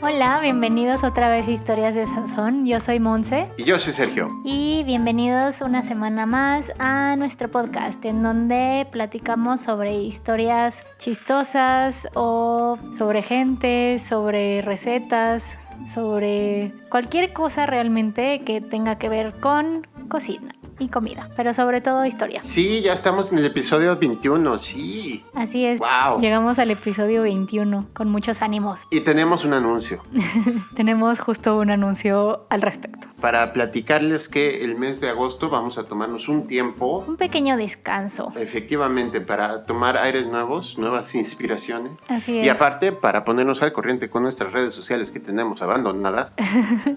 Hola, bienvenidos otra vez a Historias de Sazón. Yo soy Monse. Y yo soy Sergio. Y bienvenidos una semana más a nuestro podcast, en donde platicamos sobre historias chistosas o sobre gente, sobre recetas, sobre cualquier cosa realmente que tenga que ver con cocina y comida, pero sobre todo historia. Sí, ya estamos en el episodio 21, sí. Así es. Wow. Llegamos al episodio 21 con muchos ánimos. Y tenemos un anuncio. Tenemos justo un anuncio al respecto. Para platicarles que el mes de agosto vamos a tomarnos un tiempo. Un pequeño descanso. Efectivamente, para tomar aires nuevos, nuevas inspiraciones. Así es. Y aparte, para ponernos al corriente con nuestras redes sociales que tenemos abandonadas.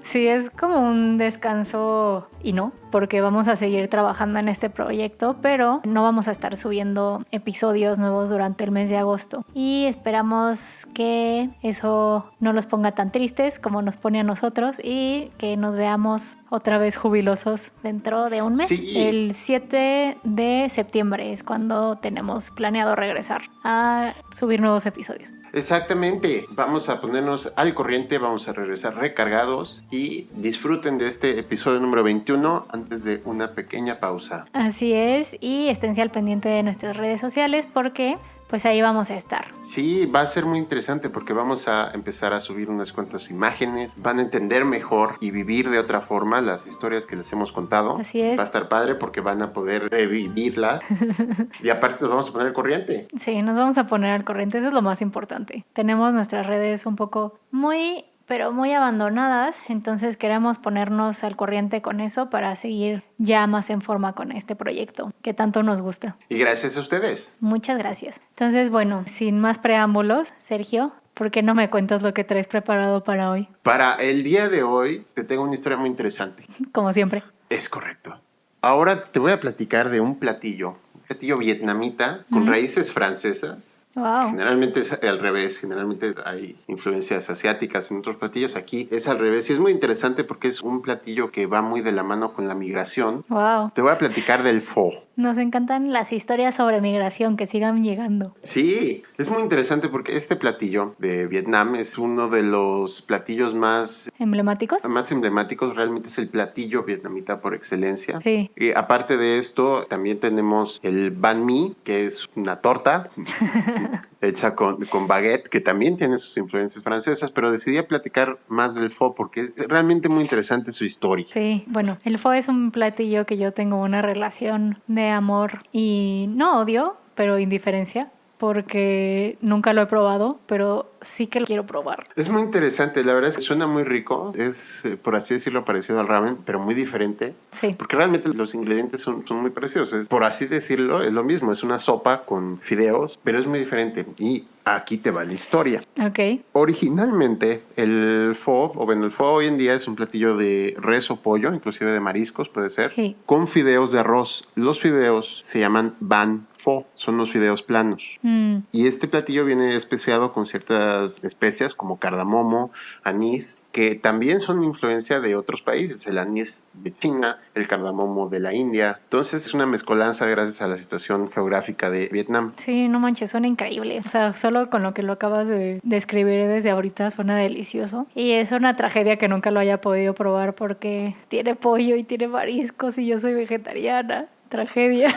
Sí, es como un descanso y no, porque vamos a seguir trabajando en este proyecto, pero no vamos a estar subiendo episodios nuevos durante el mes de agosto. Y esperamos que eso no los ponga tan tristes como nos pone a nosotros y que nos veamos otra vez jubilosos dentro de un mes. Sí. El 7 de septiembre es cuando tenemos planeado regresar a subir nuevos episodios. Exactamente, vamos a ponernos al corriente, vamos a regresar recargados y disfruten de este episodio número 21 antes de una pequeña pausa. Así es, y esténse al pendiente de nuestras redes sociales porque pues ahí vamos a estar. Sí, va a ser muy interesante porque vamos a empezar a subir unas cuantas imágenes, van a entender mejor y vivir de otra forma las historias que les hemos contado. Así es. Va a estar padre porque van a poder revivirlas y aparte nos vamos a poner al corriente. Sí, nos vamos a poner al corriente, eso es lo más importante. Tenemos nuestras redes un poco muy abandonadas, entonces queremos ponernos al corriente con eso para seguir ya más en forma con este proyecto que tanto nos gusta. Y gracias a ustedes. Muchas gracias. Entonces, bueno, sin más preámbulos, Sergio, ¿por qué no me cuentas lo que traes preparado para hoy? Para el día de hoy te tengo una historia muy interesante. Como siempre. Es correcto. Ahora te voy a platicar de un platillo vietnamita con raíces francesas. Wow. Generalmente es al revés, generalmente hay influencias asiáticas en otros platillos, aquí es al revés y es muy interesante porque es un platillo que va muy de la mano con la migración. Wow. Te voy a platicar del pho. Nos encantan las historias sobre migración, que sigan llegando. Sí, es muy interesante porque este platillo de Vietnam es uno de los platillos más ¿Emblemáticos? emblemáticos, realmente es el platillo vietnamita por excelencia. Sí. Y aparte de esto, también tenemos el banh mi, que es una torta hecha con baguette, que también tiene sus influencias francesas, pero decidí platicar más del pho porque es realmente muy interesante su historia. Sí, bueno, el pho es un platillo que yo tengo una relación de amor y no odio, pero indiferencia, porque nunca lo he probado, pero sí que lo quiero probar. Es muy interesante, la verdad es que suena muy rico, es por así decirlo parecido al ramen, pero muy diferente. Sí. Porque realmente los ingredientes son muy preciosos, por así decirlo es lo mismo, es una sopa con fideos, pero es muy diferente y aquí te va la historia. Ok. Originalmente el pho hoy en día es un platillo de res o pollo, inclusive de mariscos puede ser, Sí. con fideos de arroz. Los fideos se llaman ban pho, son los fideos planos. Y este platillo viene especiado con ciertas especias como cardamomo, anís, que también son influencia de otros países, el anís de China, el cardamomo de la India. Entonces es una mezcolanza gracias a la situación geográfica de Vietnam. Sí, no manches, suena increíble. O sea, solo con lo que lo acabas de describir desde ahorita suena delicioso. Y es una tragedia que nunca lo haya podido probar porque tiene pollo y tiene mariscos y yo soy vegetariana. Tragedia.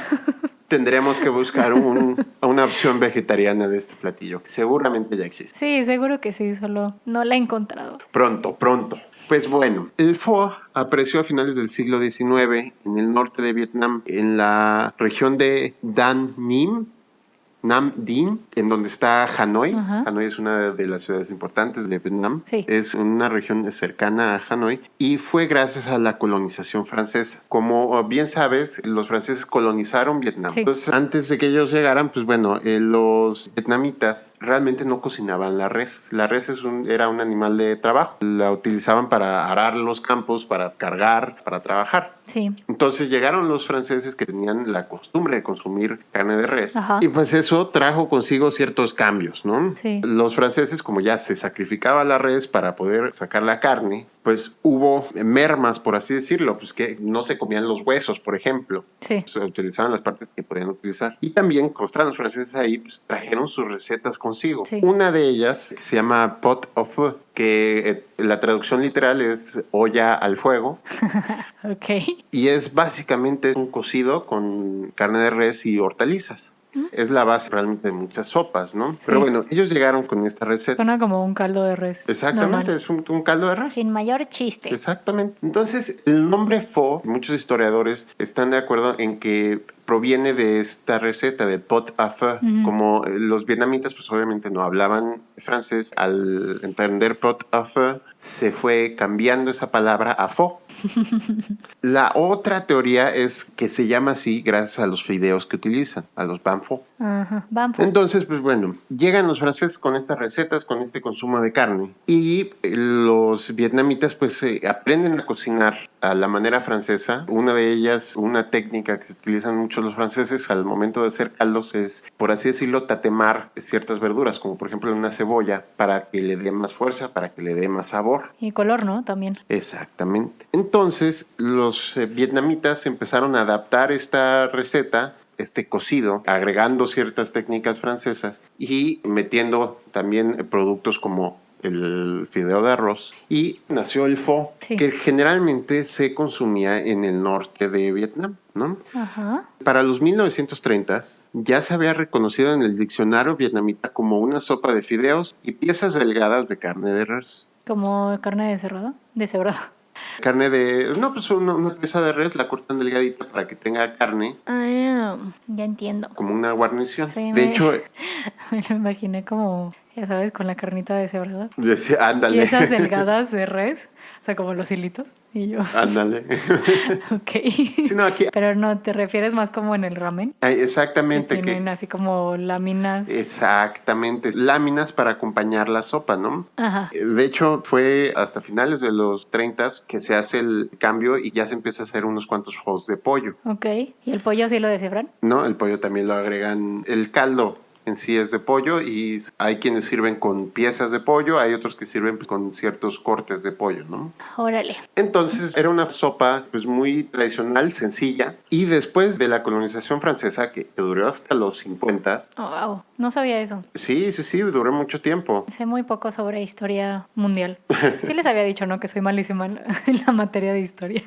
Tendremos que buscar una opción vegetariana de este platillo, que seguramente ya existe. Sí, seguro que sí, solo no la he encontrado. Pronto. Pues bueno, el pho apareció a finales del siglo XIX en el norte de Vietnam, en la región de Nam Dinh, en donde está Hanoi. Ajá. Hanoi es una de las ciudades importantes de Vietnam. Sí. Es una región cercana a Hanoi y fue gracias a la colonización francesa. Como bien sabes, los franceses colonizaron Vietnam. Sí. Entonces, antes de que ellos llegaran, pues bueno, los vietnamitas realmente no cocinaban la res. La res era un animal de trabajo. La utilizaban para arar los campos, para cargar, para trabajar. Sí. Entonces llegaron los franceses que tenían la costumbre de consumir carne de res. Ajá. Y pues eso trajo consigo ciertos cambios, ¿no? Sí. Los franceses, como ya se sacrificaba la res para poder sacar la carne, pues hubo mermas, por así decirlo, pues que no se comían los huesos, por ejemplo. Sí. Se utilizaban las partes que podían utilizar. Y también, como estaban los franceses ahí, pues trajeron sus recetas consigo. Sí. Una de ellas que se llama pot au feu, que la traducción literal es olla al fuego. Ok. Y es básicamente un cocido con carne de res y hortalizas. Es la base realmente de muchas sopas, ¿no? Sí. Pero bueno, ellos llegaron con esta receta. Suena como un caldo de res. Exactamente, Normal. es un caldo de res. Sin mayor chiste. Exactamente. Entonces, el nombre pho, muchos historiadores están de acuerdo en que proviene de esta receta de pot au feu. Como los vietnamitas, pues obviamente no hablaban francés, al entender pot au feu, se fue cambiando esa palabra a pho. La otra teoría es que se llama así gracias a los fideos que utilizan, a los banh pho. Ajá. Banh pho. Entonces, pues bueno, llegan los franceses con estas recetas, con este consumo de carne, y los vietnamitas pues aprenden a cocinar a la manera francesa. Una de ellas, una técnica que se utilizan mucho los franceses al momento de hacer caldos es, por así decirlo, tatemar ciertas verduras, como por ejemplo una cebolla, para que le dé más fuerza, para que le dé más sabor. Y color, ¿no? También. Exactamente. Entonces, los vietnamitas empezaron a adaptar esta receta, este cocido, agregando ciertas técnicas francesas y metiendo también productos como el fideo de arroz, y nació el pho, Sí. que generalmente se consumía en el norte de Vietnam, ¿no? Ajá. Para los 1930s ya se había reconocido en el diccionario vietnamita como una sopa de fideos y piezas delgadas de carne de res. Como carne de cerrado. Carne de... No, pues una pieza de res la cortan delgadita para que tenga carne Ah, ya entiendo. como una guarnición. Sí, De hecho, me lo imaginé como, ya sabes, con la carnita deshebrada. decía, ándale. Piezas delgadas de res, o sea, como los hilitos. Y yo, Ándale. ok. Sí, no, aquí... Pero no, ¿te refieres más como en el ramen? Que Exactamente. tienen así como láminas. Exactamente. Láminas para acompañar la sopa, ¿no? Ajá. De hecho, fue hasta finales de los 30s que se hace el cambio y ya se empieza a hacer unos cuantos pho's de pollo, Ok. ¿Y el pollo sí lo deshebran? ¿no? El pollo también lo agregan, el caldo en sí es de pollo y hay quienes sirven con piezas de pollo, hay otros que sirven pues, con ciertos cortes de pollo, ¿no? Órale. Entonces era una sopa pues muy tradicional, sencilla, y después de la colonización francesa que duró hasta los 50s, Oh, wow. No sabía eso. sí, duró mucho tiempo. Sé muy poco sobre historia mundial. Sí les había dicho, ¿no? Que soy malísima en la materia de historia.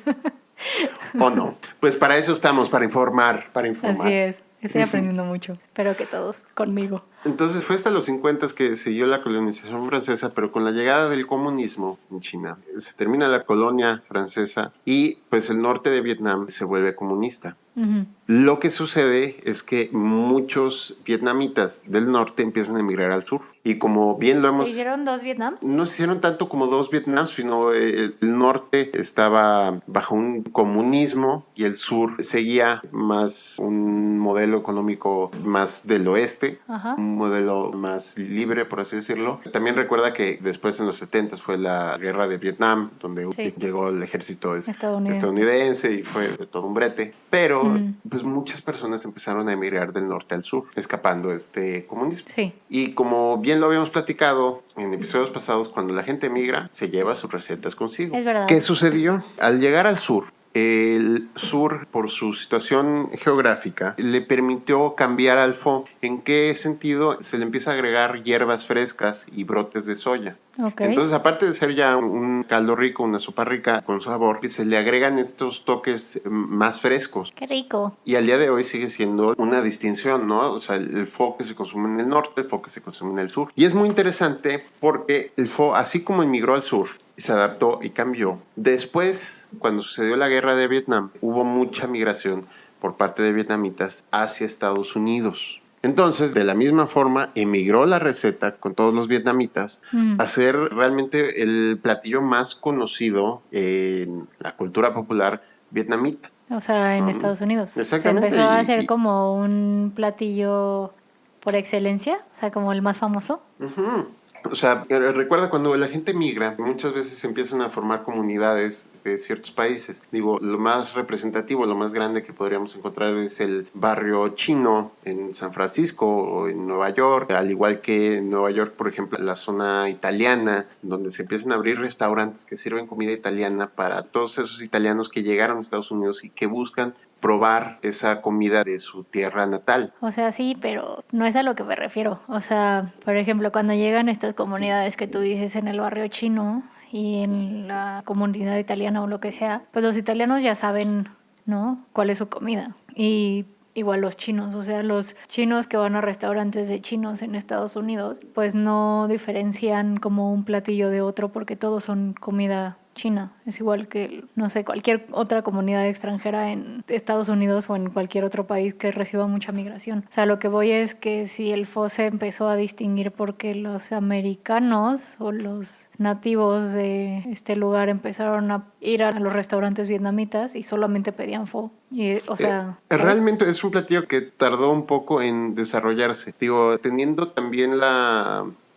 ¿O no? Pues para eso estamos, para informar. Así es. Estoy aprendiendo mucho. Espero que todos conmigo. Entonces fue hasta los 50 que siguió la colonización francesa, pero con la llegada del comunismo en China, se termina la colonia francesa y pues el norte de Vietnam se vuelve comunista. Uh-huh. Lo que sucede es que muchos vietnamitas del norte empiezan a emigrar al sur. Y como bien lo hemos... ¿Se hicieron 2 Vietnams? No se hicieron tanto como 2 Vietnams, sino el norte estaba bajo un comunismo y el sur seguía más un modelo económico más del oeste. Ajá. Un modelo más libre, por así decirlo. También recuerda que después en los 70 fue la guerra de Vietnam, donde Sí. llegó el ejército Estadounidense y fue todo un brete. Pero pues muchas personas empezaron a emigrar del norte al sur, escapando de este comunismo. Sí. Y como bien lo habíamos platicado en episodios pasados, cuando la gente emigra, se lleva sus recetas consigo. Es verdad. ¿Qué sucedió? Al llegar al sur, el sur, por su situación geográfica, le permitió cambiar al pho. ¿En qué sentido? Se le empieza a agregar hierbas frescas y brotes de soya. Okay. Entonces, aparte de ser ya un caldo rico, una sopa rica con sabor, se le agregan estos toques más frescos. ¡Qué rico! Y al día de hoy sigue siendo una distinción, ¿no? O sea, el pho que se consume en el norte, el pho que se consume en el sur. Y es muy interesante porque el pho, así como emigró al sur, se adaptó y cambió. Después, cuando sucedió la guerra de Vietnam, hubo mucha migración por parte de vietnamitas hacia Estados Unidos. Entonces, de la misma forma, emigró la receta con todos los vietnamitas a ser realmente el platillo más conocido en la cultura popular vietnamita. O sea, en Estados Unidos. Exactamente. Se empezó a hacer como un platillo por excelencia, o sea, como el más famoso. Uh-huh. O sea, recuerda cuando la gente migra, muchas veces se empiezan a formar comunidades de ciertos países. Digo, lo más representativo, lo más grande que podríamos encontrar es el barrio chino en San Francisco o en Nueva York, al igual que en Nueva York, por ejemplo, la zona italiana, donde se empiezan a abrir restaurantes que sirven comida italiana para todos esos italianos que llegaron a Estados Unidos y que buscan probar esa comida de su tierra natal. O sea, sí, pero no es a lo que me refiero. O sea, por ejemplo, cuando llegan estas comunidades que tú dices en el barrio chino y en la comunidad italiana o lo que sea, pues los italianos ya saben, ¿no?, cuál es su comida. Y igual los chinos, o sea, los chinos que van a restaurantes de chinos en Estados Unidos, pues no diferencian como un platillo de otro porque todos son comida china. Es igual que, no sé, cualquier otra comunidad extranjera en Estados Unidos o en cualquier otro país que reciba mucha migración. O sea, lo que voy es que si el pho se empezó a distinguir porque los americanos o los nativos de este lugar empezaron a ir a los restaurantes vietnamitas y solamente pedían pho. Y, o sea, realmente es un platillo que tardó un poco en desarrollarse. Digo, teniendo también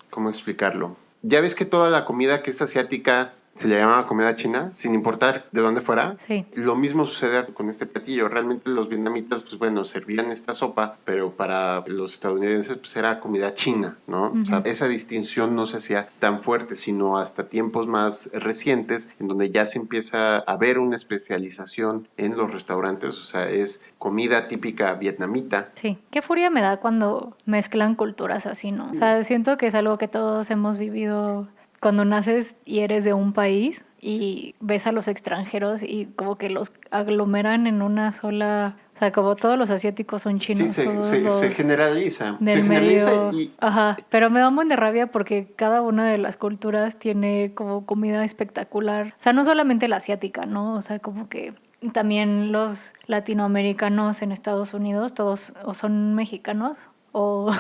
¿cómo explicarlo? Ya ves que toda la comida que es asiática se le llamaba comida china, sin importar de dónde fuera. Sí. Lo mismo sucede con este platillo. Realmente los vietnamitas, pues bueno, servían esta sopa, pero para los estadounidenses, pues era comida china, ¿no? O sea, esa distinción no se hacía tan fuerte, sino hasta tiempos más recientes, en donde ya se empieza a ver una especialización en los restaurantes. O sea, es comida típica vietnamita. Sí, qué furia me da cuando mezclan culturas así, ¿no? O sea, siento que es algo que todos hemos vivido cuando naces y eres de un país y ves a los extranjeros y como que los aglomeran en una sola... O sea, como todos los asiáticos son chinos. Sí, todos se generaliza. del Se generaliza medio... y... Ajá, pero me da un buen de rabia porque cada una de las culturas tiene como comida espectacular. O sea, no solamente la asiática, ¿no? O sea, como que también los latinoamericanos en Estados Unidos, todos o son mexicanos o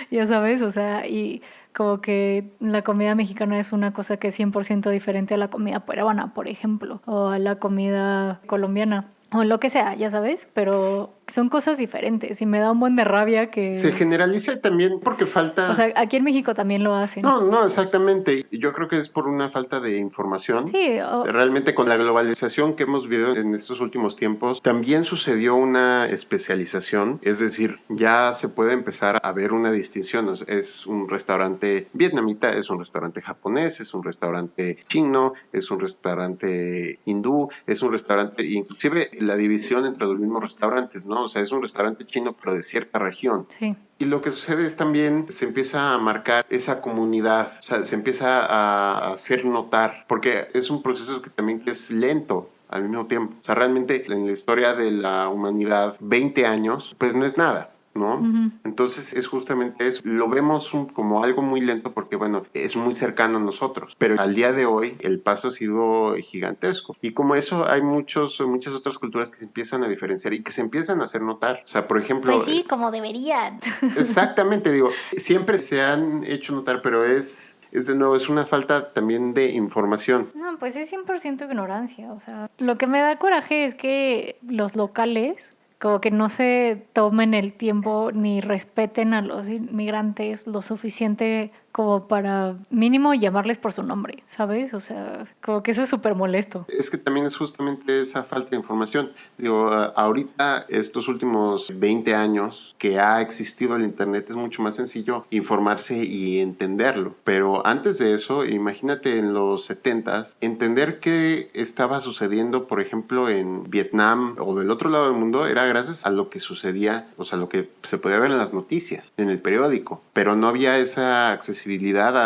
ya sabes, o sea, y como que la comida mexicana es una cosa que es 100% diferente a la comida peruana, por ejemplo, o a la comida colombiana, o lo que sea, ya sabes, pero son cosas diferentes y me da un buen de rabia que... Se generaliza también porque falta... O sea, aquí en México también lo hacen. No, exactamente. Yo creo que es por una falta de información. Sí. Realmente con la globalización que hemos vivido en estos últimos tiempos, también sucedió una especialización. Es decir, ya se puede empezar a ver una distinción. Es un restaurante vietnamita, es un restaurante japonés, es un restaurante chino, es un restaurante hindú, es un restaurante, inclusive la división entre los mismos restaurantes, ¿no? O sea, es un restaurante chino, pero de cierta región. Sí. Y lo que sucede es también se empieza a marcar esa comunidad, o sea, se empieza a hacer notar, porque es un proceso que también es lento al mismo tiempo. O sea, realmente en la historia de la humanidad, 20 años, pues no es nada, ¿no? Uh-huh. Entonces es justamente eso. Lo vemos como algo muy lento porque, bueno, es muy cercano a nosotros. Pero al día de hoy el paso ha sido gigantesco. Y como eso hay muchas otras culturas que se empiezan a diferenciar y que se empiezan a hacer notar. O sea, por ejemplo... Pues sí, como deberían. Exactamente, digo, siempre se han hecho notar, pero es de nuevo, es una falta también de información. No, pues es 100% ignorancia. O sea, lo que me da coraje es que los locales como que no se tomen el tiempo ni respeten a los inmigrantes lo suficiente como para mínimo llamarles por su nombre, ¿sabes? O sea, como que eso es súper molesto. Es que también es justamente esa falta de información. Digo, ahorita, estos últimos 20 años que ha existido el Internet, es mucho más sencillo informarse y entenderlo. Pero antes de eso, imagínate en los 70s, entender qué estaba sucediendo, por ejemplo, en Vietnam o del otro lado del mundo, era gracias a lo que sucedía, o sea, lo que se podía ver en las noticias, en el periódico. Pero no había esa accesibilidad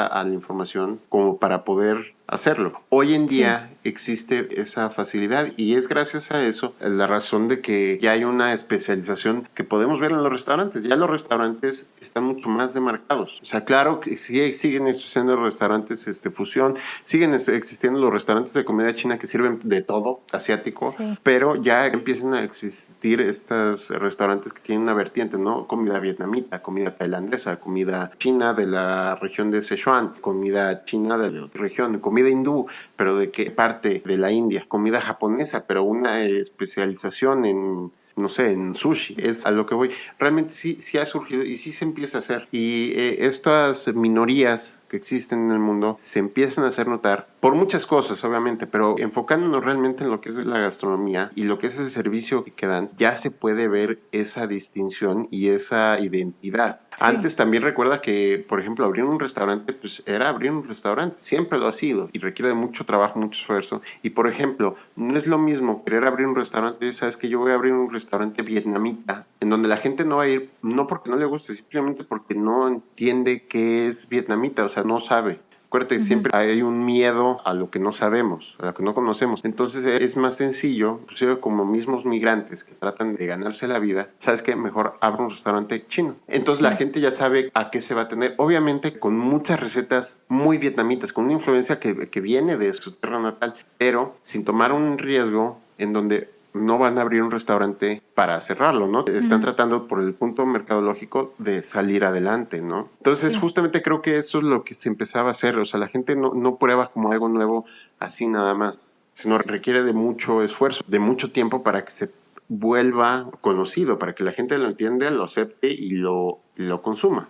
a la información como para poder hacerlo. Hoy en día existe esa facilidad y es gracias a eso la razón de que ya hay una especialización que podemos ver en los restaurantes. Ya los restaurantes están mucho más demarcados. O sea, claro que siguen existiendo los restaurantes fusión, siguen existiendo los restaurantes de comida china que sirven de todo, asiático, pero ya empiezan a existir estos restaurantes que tienen una vertiente, ¿no? Comida vietnamita, comida tailandesa, comida china de la región de Sichuan, comida china de la otra región, comida hindú, pero ¿de qué parte de la India? Comida japonesa, pero una especialización en, no sé, en sushi. Es a lo que voy. Realmente sí ha surgido y sí se empieza a hacer. Y estas minorías que existen en el mundo se empiezan a hacer notar por muchas cosas, obviamente, pero enfocándonos realmente en lo que es la gastronomía y lo que es el servicio que dan, ya se puede ver esa distinción y esa identidad. Sí. Antes también recuerda que, por ejemplo, abrir un restaurante, pues era abrir un restaurante, siempre lo ha sido y requiere de mucho trabajo, mucho esfuerzo. Y, por ejemplo, no es lo mismo querer abrir un restaurante, sabes que yo voy a abrir un restaurante vietnamita, en donde la gente no va a ir, no porque no le guste, simplemente porque no entiende qué es vietnamita, o sea, no sabe. Acuérdate, siempre hay un miedo a lo que no sabemos, a lo que no conocemos. Entonces es más sencillo, inclusive como mismos migrantes que tratan de ganarse la vida, ¿sabes qué? Mejor abro un restaurante chino. Entonces la gente ya sabe a qué se va a tener. Obviamente con muchas recetas muy vietnamitas, con una influencia que viene de su tierra natal, pero sin tomar un riesgo en donde no van a abrir un restaurante para cerrarlo, ¿no? Están tratando por el punto mercadológico de salir adelante, ¿no? Entonces, justamente creo que eso es lo que se empezaba a hacer. O sea, la gente no prueba como algo nuevo así nada más, sino requiere de mucho esfuerzo, de mucho tiempo para que se vuelva conocido, para que la gente lo entienda, lo acepte y lo consuma.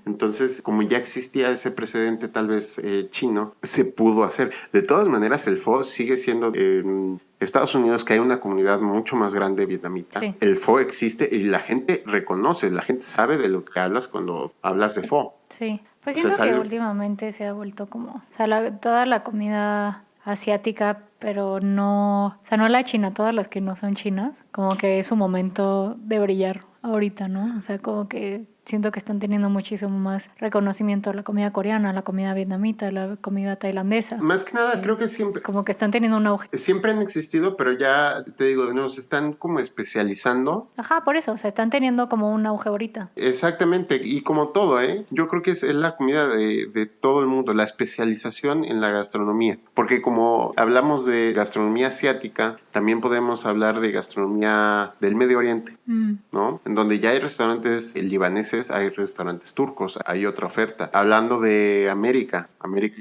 Entonces, como ya existía ese precedente tal vez chino, se pudo hacer. De todas maneras, el pho sigue siendo en Estados Unidos, que hay una comunidad mucho más grande vietnamita. Sí. El pho existe y la gente reconoce, la gente sabe de lo que hablas cuando hablas de pho. Sí, pues siento que últimamente se ha vuelto como, o sea, toda la comida asiática, pero no, o sea, no la china, todas las que no son chinas, como que es su momento de brillar ahorita, ¿no? O sea, como que siento que están teniendo muchísimo más reconocimiento la comida coreana, la comida vietnamita, la comida tailandesa. Más que nada, creo que siempre... Como que están teniendo un auge. Siempre han existido, pero ya, te digo, no, se están como especializando. Ajá, por eso, o sea, están teniendo como un auge ahorita. Exactamente, y como todo, yo creo que es la comida de todo el mundo, la especialización en la gastronomía. Porque como hablamos de gastronomía asiática, también podemos hablar de gastronomía del Medio Oriente, ¿no? En donde ya hay restaurantes libaneses, hay restaurantes turcos, hay otra oferta. Hablando de América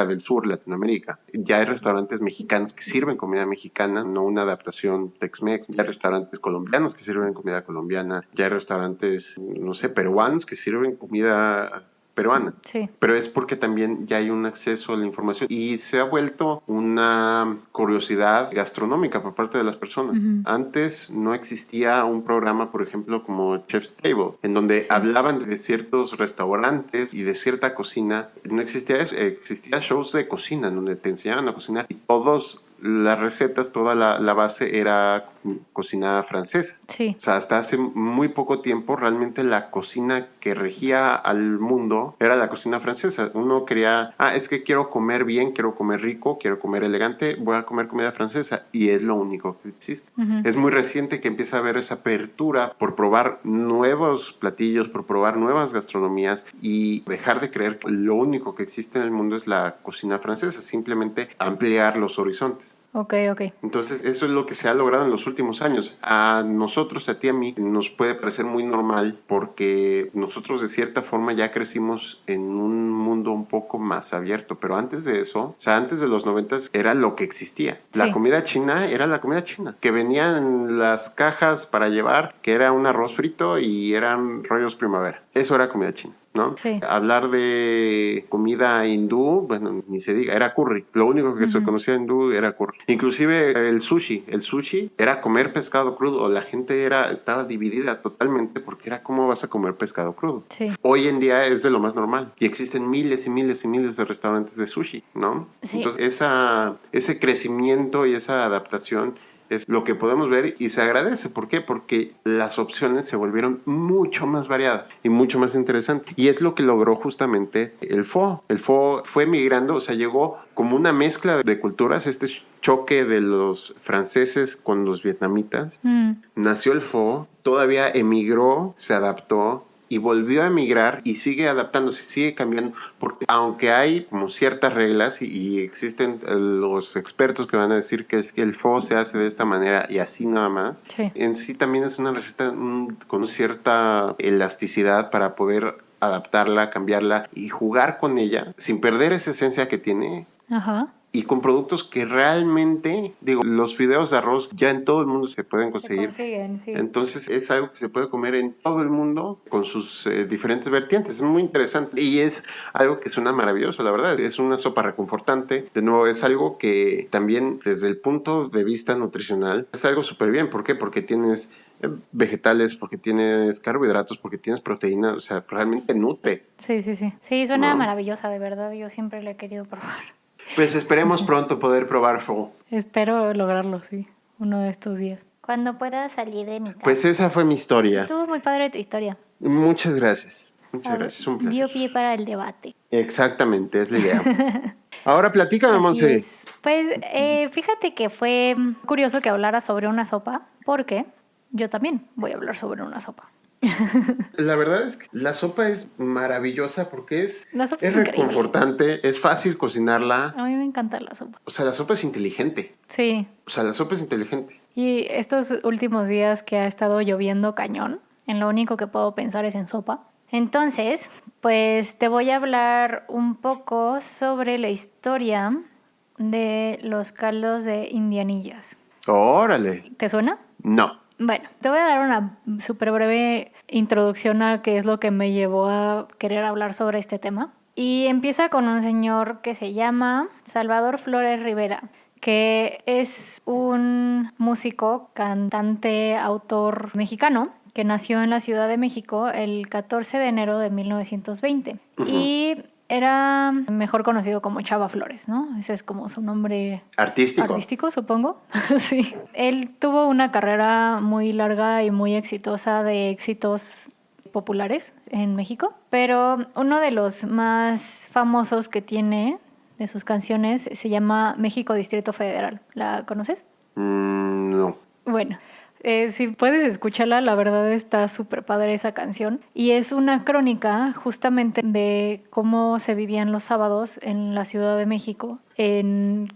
del Sur, Latinoamérica, ya hay restaurantes mexicanos que sirven comida mexicana, no una adaptación Tex-Mex. Ya hay restaurantes colombianos que sirven comida colombiana, ya hay restaurantes, no sé, peruanos que sirven comida peruana. Sí. Pero es porque también ya hay un acceso a la información y se ha vuelto una curiosidad gastronómica por parte de las personas. Antes no existía un programa, por ejemplo, como Chef's Table, en donde hablaban de ciertos restaurantes y de cierta cocina. No existía eso, existía shows de cocina en donde te enseñaban a cocinar y todos las recetas, toda la base era cocina francesa. Sí. O sea, hasta hace muy poco tiempo realmente la cocina que regía al mundo era la cocina francesa. Uno quería, es que quiero comer bien, quiero comer rico, quiero comer elegante, voy a comer comida francesa y es lo único que existe. Es muy reciente que empieza a haber esa apertura por probar nuevos platillos, por probar nuevas gastronomías y dejar de creer que lo único que existe en el mundo es la cocina francesa, simplemente ampliar los horizontes. Ok. Entonces, eso es lo que se ha logrado en los últimos años. A nosotros, a ti, a mí, nos puede parecer muy normal porque nosotros de cierta forma ya crecimos en un mundo un poco más abierto. Pero antes de eso, o sea, antes de los 90s era lo que existía. Sí. La comida china era la comida china, que venía en las cajas para llevar, que era un arroz frito y eran rollos primavera. Eso era comida china, ¿no? Sí. Hablar de comida hindú, bueno, ni se diga, era curry. Lo único que se conocía hindú era curry. Inclusive el sushi era comer pescado crudo. La gente estaba dividida totalmente porque era cómo vas a comer pescado crudo. Sí. Hoy en día es de lo más normal y existen miles y miles y miles de restaurantes de sushi, ¿no? Sí. Entonces ese crecimiento y esa adaptación es lo que podemos ver y se agradece. ¿Por qué? Porque las opciones se volvieron mucho más variadas y mucho más interesantes. Y es lo que logró justamente el pho. El pho fue migrando, o sea, llegó como una mezcla de culturas, este choque de los franceses con los vietnamitas. Nació el pho, todavía emigró, se adaptó y volvió a emigrar y sigue adaptándose, sigue cambiando, porque aunque hay como ciertas reglas y existen los expertos que van a decir que es que el pho se hace de esta manera y así nada más, en sí también es una receta con cierta elasticidad para poder adaptarla, cambiarla y jugar con ella sin perder esa esencia que tiene. Ajá. y con productos que realmente, digo, los fideos de arroz ya en todo el mundo se pueden conseguir. Se consiguen, sí. Entonces es algo que se puede comer en todo el mundo con sus diferentes vertientes. Es muy interesante y es algo que suena maravilloso, la verdad. Es una sopa reconfortante. De nuevo, es algo que también desde el punto de vista nutricional es algo súper bien. ¿Por qué? Porque tienes vegetales, porque tienes carbohidratos, porque tienes proteína, o sea, realmente nutre. Sí. Sí, suena maravillosa, de verdad. Yo siempre la he querido probar. Pues esperemos pronto poder probar pho. Espero lograrlo, sí, uno de estos días. Cuando pueda salir de mi casa. Pues esa fue mi historia. Estuvo muy padre tu historia. Muchas gracias. Muchas gracias, un placer. Dio pie para el debate. Exactamente, es la idea. Ahora platícame, Así Monse. es. Pues fíjate que fue curioso que hablara sobre una sopa, porque yo también voy a hablar sobre una sopa. La verdad es que la sopa es maravillosa porque La sopa es reconfortante, es fácil cocinarla. A mí me encanta la sopa. O sea, la sopa es inteligente. Sí. O sea, la sopa es inteligente. Y estos últimos días que ha estado lloviendo cañón, en lo único que puedo pensar es en sopa. Entonces, pues te voy a hablar un poco sobre la historia de los caldos de indianillas. Órale. ¿Te suena? No. Bueno, te voy a dar una súper breve introducción a qué es lo que me llevó a querer hablar sobre este tema. Y empieza con un señor que se llama Salvador Flores Rivera, que es un músico, cantante, autor mexicano, que nació en la Ciudad de México el 14 de enero de 1920. Uh-huh. Y era mejor conocido como Chava Flores, ¿no? Ese es como su nombre artístico, supongo. Sí. Él tuvo una carrera muy larga y muy exitosa de éxitos populares en México, pero uno de los más famosos que tiene de sus canciones se llama México Distrito Federal. ¿La conoces? No. Bueno, si puedes escucharla, la verdad está súper padre esa canción. Y es una crónica justamente de cómo se vivían los sábados en la Ciudad de México en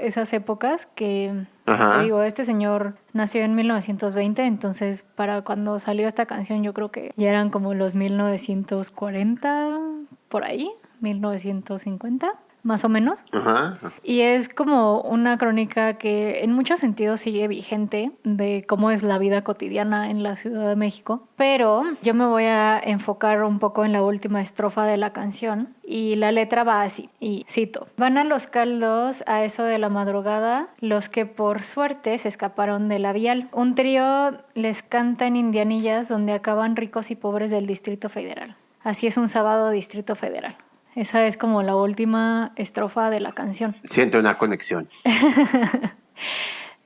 esas épocas que, te digo, este señor nació en 1920, entonces para cuando salió esta canción yo creo que ya eran como los 1940, por ahí, 1950. Más o menos. Ajá. Y es como una crónica que en muchos sentidos sigue vigente de cómo es la vida cotidiana en la Ciudad de México. Pero yo me voy a enfocar un poco en la última estrofa de la canción y la letra va así, y cito: van a los caldos a eso de la madrugada los que por suerte se escaparon de la vial. Un trío les canta en indianillas donde acaban ricos y pobres del Distrito Federal. Así es un sábado Distrito Federal. Esa es como la última estrofa de la canción. Siento una conexión.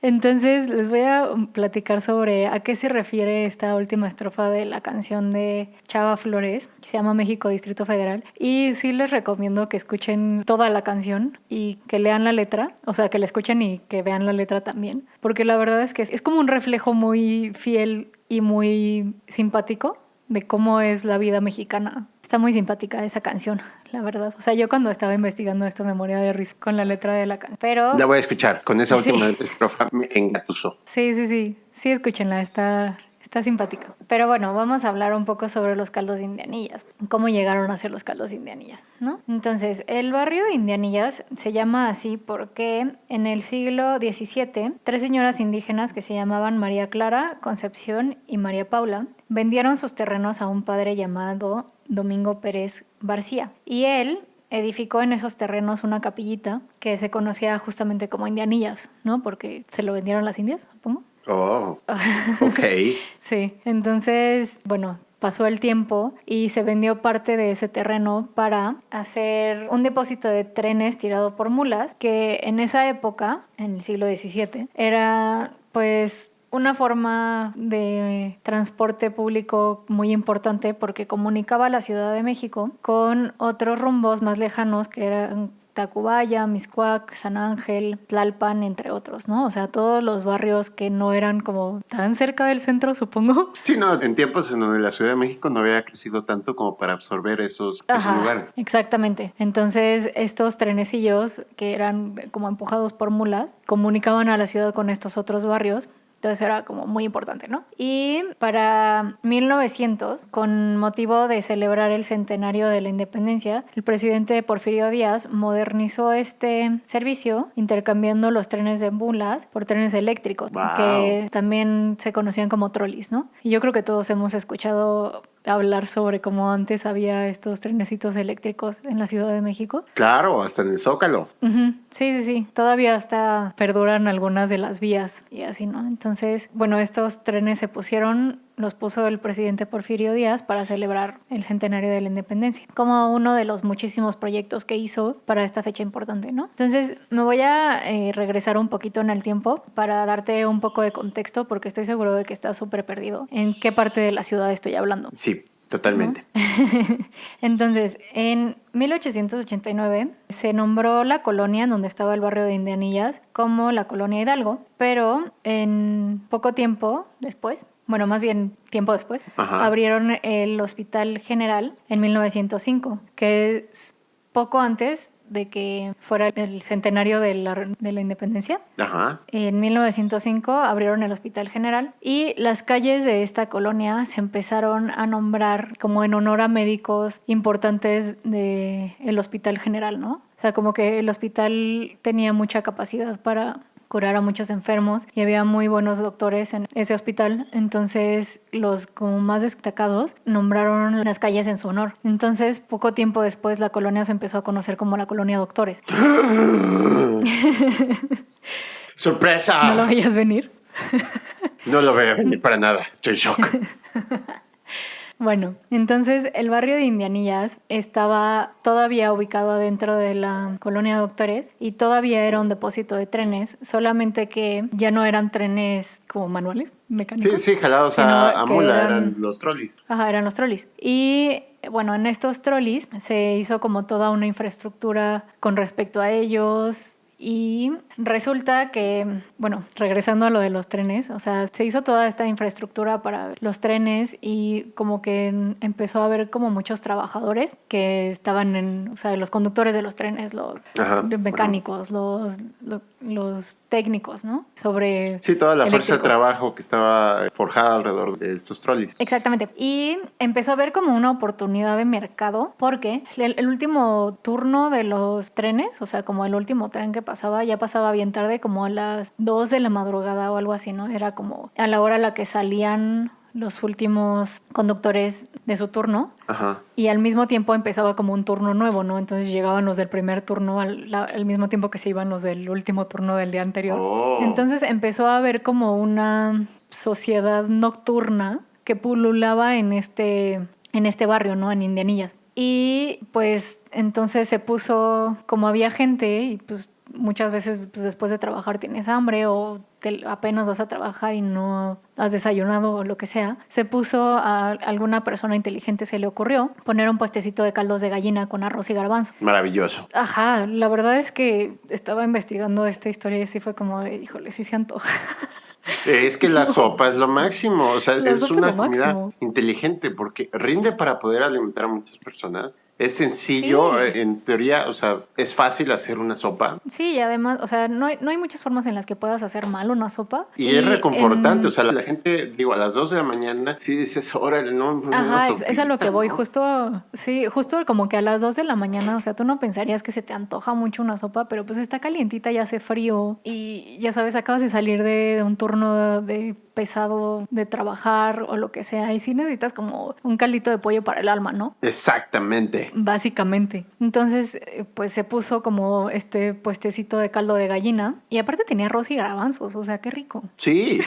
Entonces les voy a platicar sobre a qué se refiere esta última estrofa de la canción de Chava Flores, que se llama México Distrito Federal. Y sí les recomiendo que escuchen toda la canción y que lean la letra, o sea, que la escuchen y que vean la letra también, porque la verdad es que es como un reflejo muy fiel y muy simpático de cómo es la vida mexicana. Está muy simpática esa canción, la verdad. O sea, yo cuando estaba investigando esto me moría de risa con la letra de la canción. Pero la voy a escuchar, con esa última estrofa me engatusó. Sí, escúchenla, está simpática. Pero bueno, vamos a hablar un poco sobre los caldos de indianillas, cómo llegaron a ser los caldos de indianillas, ¿no? Entonces, el barrio de Indianillas se llama así porque en el siglo XVII, 3 señoras indígenas que se llamaban María Clara, Concepción y María Paula vendieron sus terrenos a un padre llamado Domingo Pérez Barcía. Y él edificó en esos terrenos una capillita que se conocía justamente como Indianillas, ¿no? Porque se lo vendieron las indias, supongo. Oh, ok. Sí, entonces, bueno, pasó el tiempo y se vendió parte de ese terreno para hacer un depósito de trenes tirado por mulas, que en esa época, en el siglo XVII, era pues una forma de transporte público muy importante porque comunicaba la Ciudad de México con otros rumbos más lejanos que eran Tacubaya, Mixcoac, San Ángel, Tlalpan, entre otros, ¿no? O sea, todos los barrios que no eran como tan cerca del centro, supongo. Sí, no, en tiempos en donde la Ciudad de México no había crecido tanto como para absorber esos lugares. Exactamente. Entonces, estos trenecillos que eran como empujados por mulas, comunicaban a la ciudad con estos otros barrios Entonces era como muy importante, ¿no? Y para 1900, con motivo de celebrar el centenario de la independencia, el presidente Porfirio Díaz modernizó este servicio intercambiando los trenes de mulas por trenes eléctricos, Wow. que también se conocían como trolis, ¿no? Y yo creo que todos hemos escuchado hablar sobre cómo antes había estos trenecitos eléctricos en la Ciudad de México. Claro, hasta en el Zócalo. Uh-huh. Sí. Todavía hasta perduran algunas de las vías y así, ¿no? Entonces, bueno, estos trenes los puso el presidente Porfirio Díaz para celebrar el centenario de la independencia, como uno de los muchísimos proyectos que hizo para esta fecha importante, ¿no? Entonces, me voy a regresar un poquito en el tiempo para darte un poco de contexto, porque estoy seguro de que estás súper perdido en qué parte de la ciudad estoy hablando. Sí, totalmente. Entonces, en 1889 se nombró la colonia en donde estaba el barrio de Indianillas como la Colonia Hidalgo, pero en poco tiempo después, bueno, más bien tiempo después, abrieron el Hospital General en 1905, que es poco antes de que fuera el centenario de la independencia. Ajá. En 1905 abrieron el Hospital General y las calles de esta colonia se empezaron a nombrar como en honor a médicos importantes del Hospital General, ¿no? O sea, como que el hospital tenía mucha capacidad para curar a muchos enfermos y había muy buenos doctores en ese hospital. Entonces, los como más destacados nombraron las calles en su honor. Entonces, poco tiempo después, la colonia se empezó a conocer como la Colonia Doctores. ¡Sorpresa! ¿No lo veías venir? No lo veía venir para nada. Estoy en shock. Bueno, entonces el barrio de Indianillas estaba todavía ubicado dentro de la Colonia Doctores y todavía era un depósito de trenes, solamente que ya no eran trenes como manuales, mecánicos. Sí, jalados a mula, eran los trolis. Ajá, eran los trolis. Y bueno, en estos trolis se hizo como toda una infraestructura con respecto a ellos. Y resulta que, bueno, regresando a lo de los trenes, o sea, se hizo toda esta infraestructura para los trenes y como que empezó a haber como muchos trabajadores que estaban o sea, los conductores de los trenes, los mecánicos, los técnicos, ¿no? Sobre sí, toda la eléctricos. fuerza de trabajo que estaba forjada alrededor de estos trolis. Exactamente. Y empezó a haber como una oportunidad de mercado porque el último turno de los trenes, o sea, como el último tren que ya pasaba bien tarde, como a las 2 de la madrugada o algo así, ¿no? Era como a la hora a la que salían los últimos conductores de su turno. Ajá. Y al mismo tiempo empezaba como un turno nuevo, ¿no? Entonces llegaban los del primer turno al mismo tiempo que se iban los del último turno del día anterior. Oh. Entonces empezó a haber como una sociedad nocturna que pululaba en este barrio, ¿no? En Indianillas. Y pues entonces se puso, como había gente y pues muchas veces pues, después de trabajar tienes hambre o apenas vas a trabajar y no has desayunado o lo que sea, se puso a alguna persona inteligente, se le ocurrió poner un puestecito de caldos de gallina con arroz y garbanzo. Maravilloso. Ajá, la verdad es que estaba investigando esta historia y así fue como de, híjole, sí se antoja. Es que la sopa es lo máximo, o sea, es una comida máximo. inteligente porque rinde para poder alimentar a muchas personas. Es sencillo, sí. En teoría, o sea, es fácil hacer una sopa. Sí, y además, o sea, no hay muchas formas en las que puedas hacer mal una sopa. Y es reconfortante, o sea, la gente, digo, a las 2 de la mañana, sí dices, órale, no. Ajá, sopita, es a lo que voy, ¿no? justo como que a las 2 de la mañana, o sea, tú no pensarías que se te antoja mucho una sopa, pero pues está calientita, ya hace frío y ya sabes, acabas de salir de un turno de pesado de trabajar o lo que sea, y sí necesitas como un caldito de pollo para el alma, ¿no? Exactamente. Básicamente. Entonces, pues se puso como este puestecito de caldo de gallina y aparte tenía arroz y garbanzos, o sea, qué rico. Sí.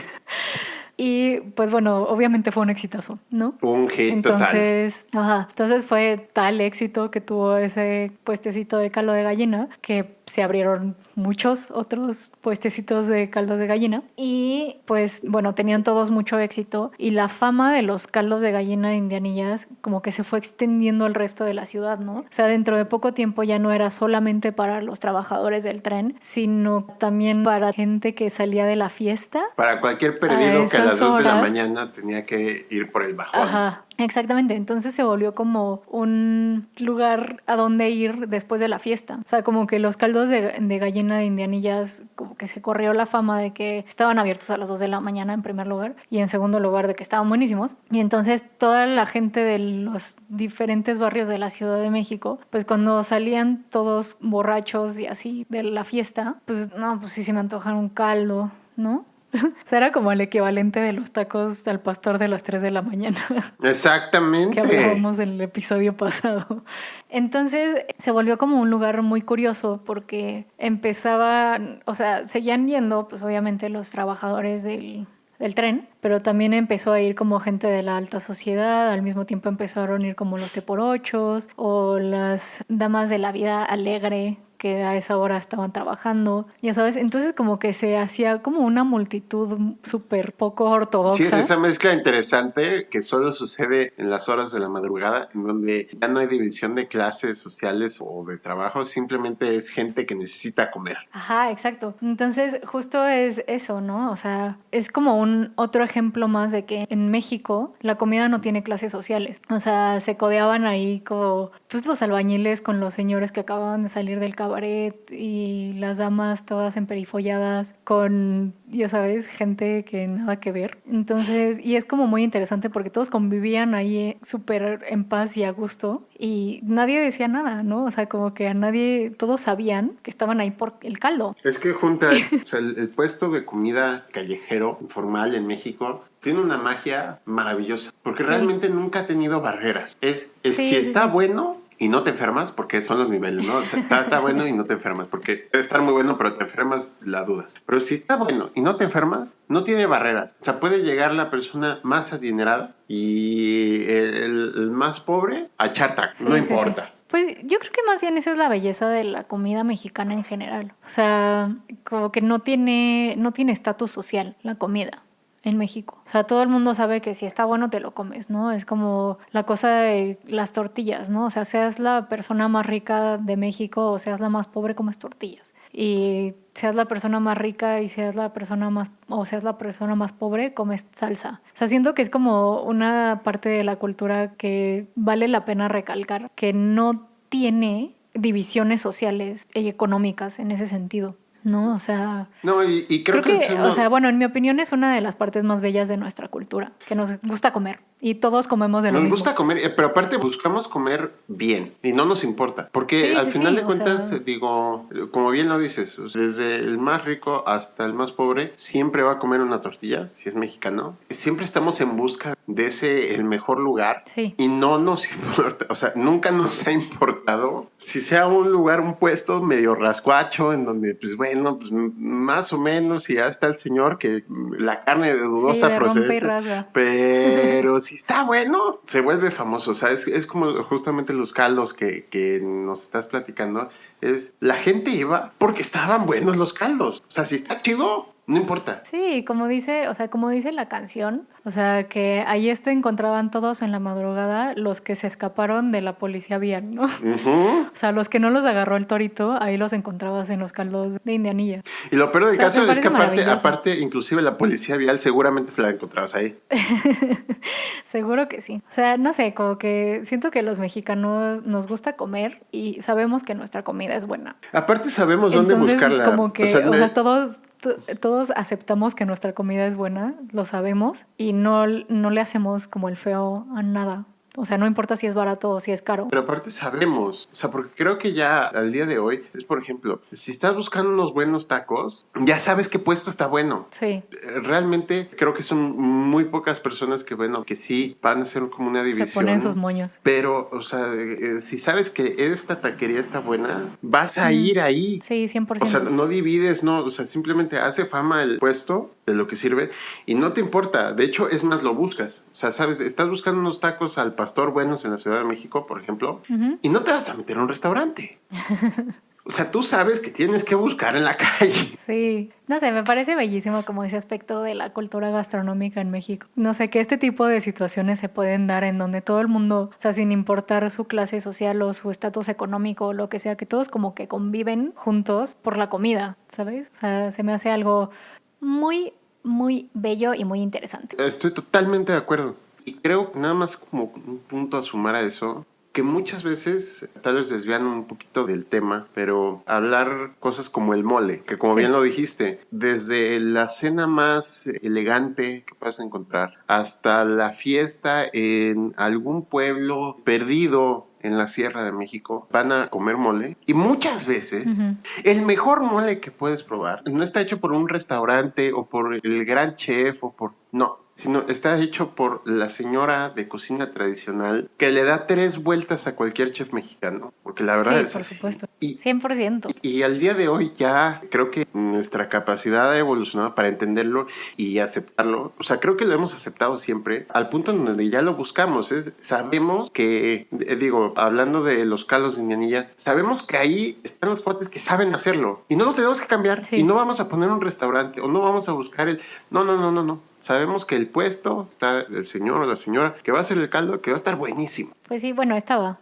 Y pues bueno, obviamente fue un exitazo, ¿no? Un hit entonces, total. Ajá. Entonces fue tal éxito que tuvo ese puestecito de caldo de gallina que se abrieron muchos otros puestecitos de caldos de gallina y pues bueno, tenían todos mucho éxito y la fama de los caldos de gallina de Indianillas como que se fue extendiendo al resto de la ciudad, ¿no? O sea, dentro de poco tiempo ya no era solamente para los trabajadores del tren, sino también para gente que salía de la fiesta. Para cualquier perdido que a las 2 de la mañana tenía que ir por el bajón. Ajá. Exactamente, entonces se volvió como un lugar a donde ir después de la fiesta. O sea, como que los caldos de gallina de Indianillas, como que se corrió la fama de que estaban abiertos a las 2 de la mañana en primer lugar y en segundo lugar de que estaban buenísimos. Y entonces toda la gente de los diferentes barrios de la Ciudad de México, pues cuando salían todos borrachos y así de la fiesta, pues no, pues sí se me antojan un caldo, ¿no? O sea, era como el equivalente de los tacos al pastor de las 3 de la mañana. Exactamente. Que hablábamos en el episodio pasado. Entonces se volvió como un lugar muy curioso porque empezaban, o sea, seguían yendo, pues obviamente los trabajadores del tren, pero también empezó a ir como gente de la alta sociedad, al mismo tiempo empezaron a ir como los teporochos o las damas de la vida alegre que a esa hora estaban trabajando, ya sabes, entonces como que se hacía como una multitud súper poco ortodoxa. Sí, es esa mezcla interesante que solo sucede en las horas de la madrugada, en donde ya no hay división de clases sociales o de trabajo, simplemente es gente que necesita comer. Ajá, exacto. Entonces justo es eso, ¿no? O sea, es como un otro ejemplo más de que en México la comida no tiene clases sociales. O sea, se codeaban ahí como pues los albañiles con los señores que acababan de salir del cabaret y las damas todas emperifolladas con, ya sabes, gente que nada que ver. Entonces, y es como muy interesante porque todos convivían ahí súper en paz y a gusto y nadie decía nada, ¿no? O sea, como que a nadie, todos sabían que estaban ahí por el caldo. Es que junta, o sea, el puesto de comida callejero informal en México tiene una magia maravillosa, porque Sí. realmente nunca ha tenido barreras. Sí, Si está bueno y no te enfermas, porque son los niveles, ¿no? O sea, está bueno y no te enfermas, porque debe estar muy bueno, pero te enfermas, la dudas. Pero si está bueno y no te enfermas, no tiene barreras. O sea, puede llegar la persona más adinerada y el más pobre a echar taco, no importa. Sí. Pues yo creo que más bien esa es la belleza de la comida mexicana en general. O sea, como que no tiene estatus social la comida en México. O sea, todo el mundo sabe que si está bueno te lo comes, ¿no? Es como la cosa de las tortillas, ¿no? O sea, seas la persona más rica de México o seas la más pobre, comes tortillas. Y seas la persona más rica y seas la persona más pobre, comes salsa. O sea, siento que es como una parte de la cultura que vale la pena recalcar, que no tiene divisiones sociales y económicas en ese sentido, ¿no? O sea... No, y creo que o sea, bueno, en mi opinión es una de las partes más bellas de nuestra cultura, que nos gusta comer y todos comemos de lo mismo. Nos gusta comer, pero aparte buscamos comer bien y no nos importa, porque al final de cuentas, digo, como bien lo dices, desde el más rico hasta el más pobre, siempre va a comer una tortilla, si es mexicano. Siempre estamos en busca de el mejor lugar y no nos importa, o sea, nunca nos ha importado si sea un lugar, un puesto medio rascuacho, en donde, pues bueno, pues más o menos, y ya está el señor que la carne de dudosa procedencia, pero si está bueno, se vuelve famoso. O sea, es como justamente los caldos que nos estás platicando. La gente iba porque estaban buenos los caldos. O sea, si está chido, no importa. Sí, como dice la canción, o sea, que ahí encontraban todos en la madrugada los que se escaparon de la policía vial, ¿no? Uh-huh. O sea, los que no los agarró el torito, ahí los encontrabas en los caldos de Indianilla. Y lo peor del caso es que aparte, inclusive la policía vial seguramente se la encontrabas ahí. Seguro que sí. O sea, no sé, como que siento que los mexicanos nos gusta comer y sabemos que nuestra comida es buena. Aparte sabemos dónde buscarla. Como que, o sea, todos aceptamos que nuestra comida es buena, lo sabemos, y no le hacemos como el feo a nada. O sea, no importa si es barato o si es caro. Pero aparte sabemos, o sea, porque creo que ya al día de hoy es, por ejemplo, si estás buscando unos buenos tacos, ya sabes qué puesto está bueno. Sí. Realmente creo que son muy pocas personas que, bueno, que sí van a hacer como una división. Se ponen sus moños. Pero, o sea, si sabes que esta taquería está buena, vas a ir ahí. Sí, 100%. O sea, no divides, no, o sea, simplemente hace fama el puesto de lo que sirve y no te importa. De hecho, es más, lo buscas. O sea, sabes, estás buscando unos tacos al pastor buenos en la Ciudad de México, por ejemplo, y no te vas a meter a un restaurante. O sea, tú sabes que tienes que buscar en la calle. Sí, no sé, me parece bellísimo como ese aspecto de la cultura gastronómica en México. No sé, que este tipo de situaciones se pueden dar en donde todo el mundo, o sea, sin importar su clase social o su estatus económico o lo que sea, que todos como que conviven juntos por la comida, ¿sabes? O sea, se me hace algo muy, muy bello y muy interesante. Estoy totalmente de acuerdo. Y creo, nada más como un punto a sumar a eso, que muchas veces tal vez desvían un poquito del tema, pero hablar cosas como el mole, que como bien lo dijiste, desde la cena más elegante que puedas encontrar hasta la fiesta en algún pueblo perdido en la Sierra de México, van a comer mole y muchas veces el mejor mole que puedes probar no está hecho por un restaurante o por el gran chef o por... No, sino está hecho por la señora de cocina tradicional que le da 3 vueltas a cualquier chef mexicano, porque la verdad es por así. supuesto. Y 100%. Y al día de hoy ya creo que nuestra capacidad ha evolucionado para entenderlo y aceptarlo. O sea, creo que lo hemos aceptado siempre al punto en donde ya lo buscamos. Sabemos que, digo, hablando de los caldos de indianilla, sabemos que ahí están los cuates que saben hacerlo y no lo tenemos que cambiar y no vamos a poner un restaurante o no vamos a buscar el... No. Sabemos que el puesto está el señor o la señora que va a hacer el caldo, que va a estar buenísimo. Pues sí, bueno, estaba.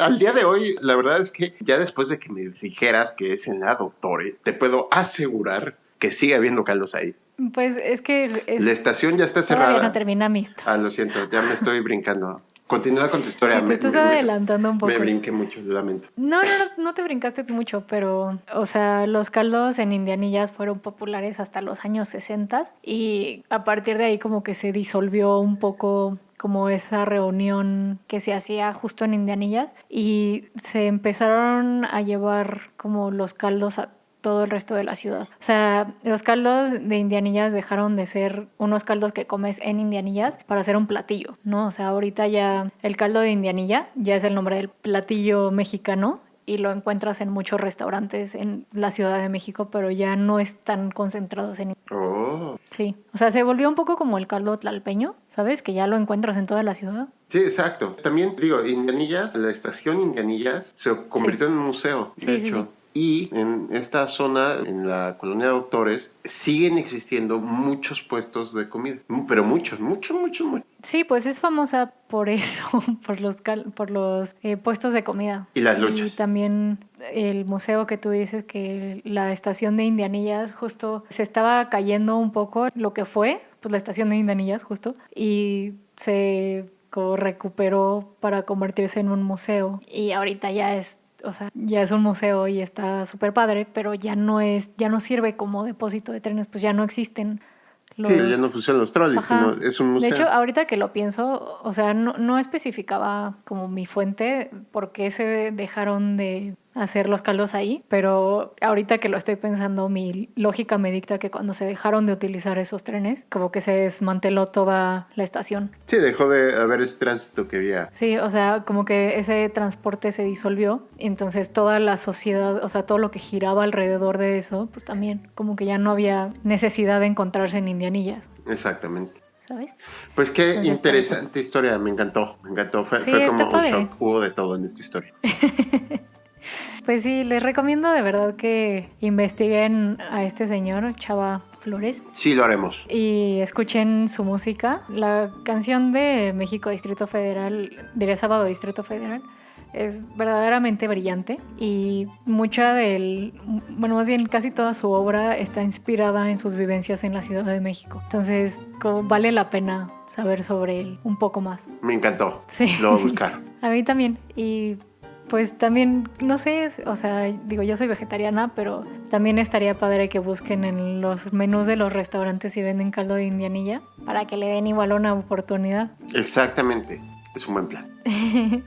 Al día de hoy, la verdad es que ya después de que me dijeras que es en la Doctores, te puedo asegurar que sigue habiendo caldos ahí. Pues es que... La estación ya está cerrada. Todavía no termina Misto. Lo siento, ya me estoy brincando. Continúa con tu historia. Sí, te estás adelantando un poco. Me brinqué mucho, lo lamento. No te brincaste mucho, pero, o sea, los caldos en Indianillas fueron populares hasta los años 60 y a partir de ahí como que se disolvió un poco como esa reunión que se hacía justo en Indianillas y se empezaron a llevar como los caldos a todo el resto de la ciudad. O sea, los caldos de Indianillas dejaron de ser unos caldos que comes en Indianillas para hacer un platillo, ¿no? O sea, ahorita ya el caldo de Indianilla ya es el nombre del platillo mexicano y lo encuentras en muchos restaurantes en la Ciudad de México, pero ya no están concentrados en... Oh. Sí, o sea, se volvió un poco como el caldo tlalpeño, ¿sabes? Que ya lo encuentras en toda la ciudad. Sí, exacto. También digo, Indianillas, la estación Indianillas se convirtió en un museo, de hecho. Sí. Y en esta zona, en la colonia Doctores, siguen existiendo muchos puestos de comida. Pero muchos. Sí, pues es famosa por eso, por los puestos de comida. Y las luchas. Y también el museo que tú dices, que la estación de Indianillas justo se estaba cayendo un poco, lo que fue, pues la estación de Indianillas justo, y se recuperó para convertirse en un museo. Y ahorita ya es... O sea, ya es un museo y está súper padre, pero ya no sirve como depósito de trenes, pues ya no existen los... Sí, ya no funcionan los trolleys, sino es un museo. De hecho, ahorita que lo pienso, o sea, no especificaba como mi fuente por qué se dejaron de hacer los caldos ahí, pero ahorita que lo estoy pensando, mi lógica me dicta que cuando se dejaron de utilizar esos trenes, como que se desmanteló toda la estación. Sí, dejó de haber ese tránsito que había. Sí, o sea, como que ese transporte se disolvió, entonces toda la sociedad, o sea, todo lo que giraba alrededor de eso, pues también como que ya no había necesidad de encontrarse en Indianillas. Exactamente. ¿Sabes? Pues qué entonces, interesante historia, me encantó. Fue como un shock, hubo de todo en esta historia. Pues sí, les recomiendo de verdad que investiguen a este señor, Chava Flores. Sí, lo haremos. Y escuchen su música. La canción de México Distrito Federal, diría Sábado Distrito Federal, es verdaderamente brillante y más bien casi toda su obra está inspirada en sus vivencias en la Ciudad de México. Entonces, vale la pena saber sobre él un poco más. Me encantó. Sí. Lo voy a buscar. A mí también. Y pues también, no sé, o sea, digo, yo soy vegetariana, pero también estaría padre que busquen en los menús de los restaurantes si venden caldo de indianilla para que le den igual una oportunidad. Exactamente. Es un buen plan.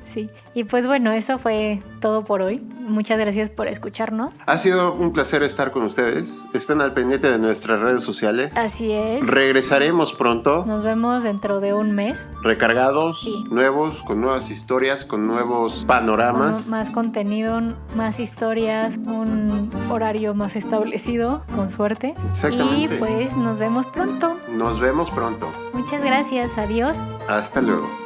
Sí, y pues bueno, eso fue todo por hoy. Muchas gracias por escucharnos. Ha sido un placer estar con ustedes. Estén al pendiente de nuestras redes sociales. Así es. Regresaremos pronto. Nos vemos dentro de un mes. Recargados, sí. Nuevos, con nuevas historias, con nuevos panoramas. Con más contenido, más historias, un horario más establecido, con suerte. Exactamente. Y pues nos vemos pronto. Nos vemos pronto. Muchas gracias, adiós. Hasta luego.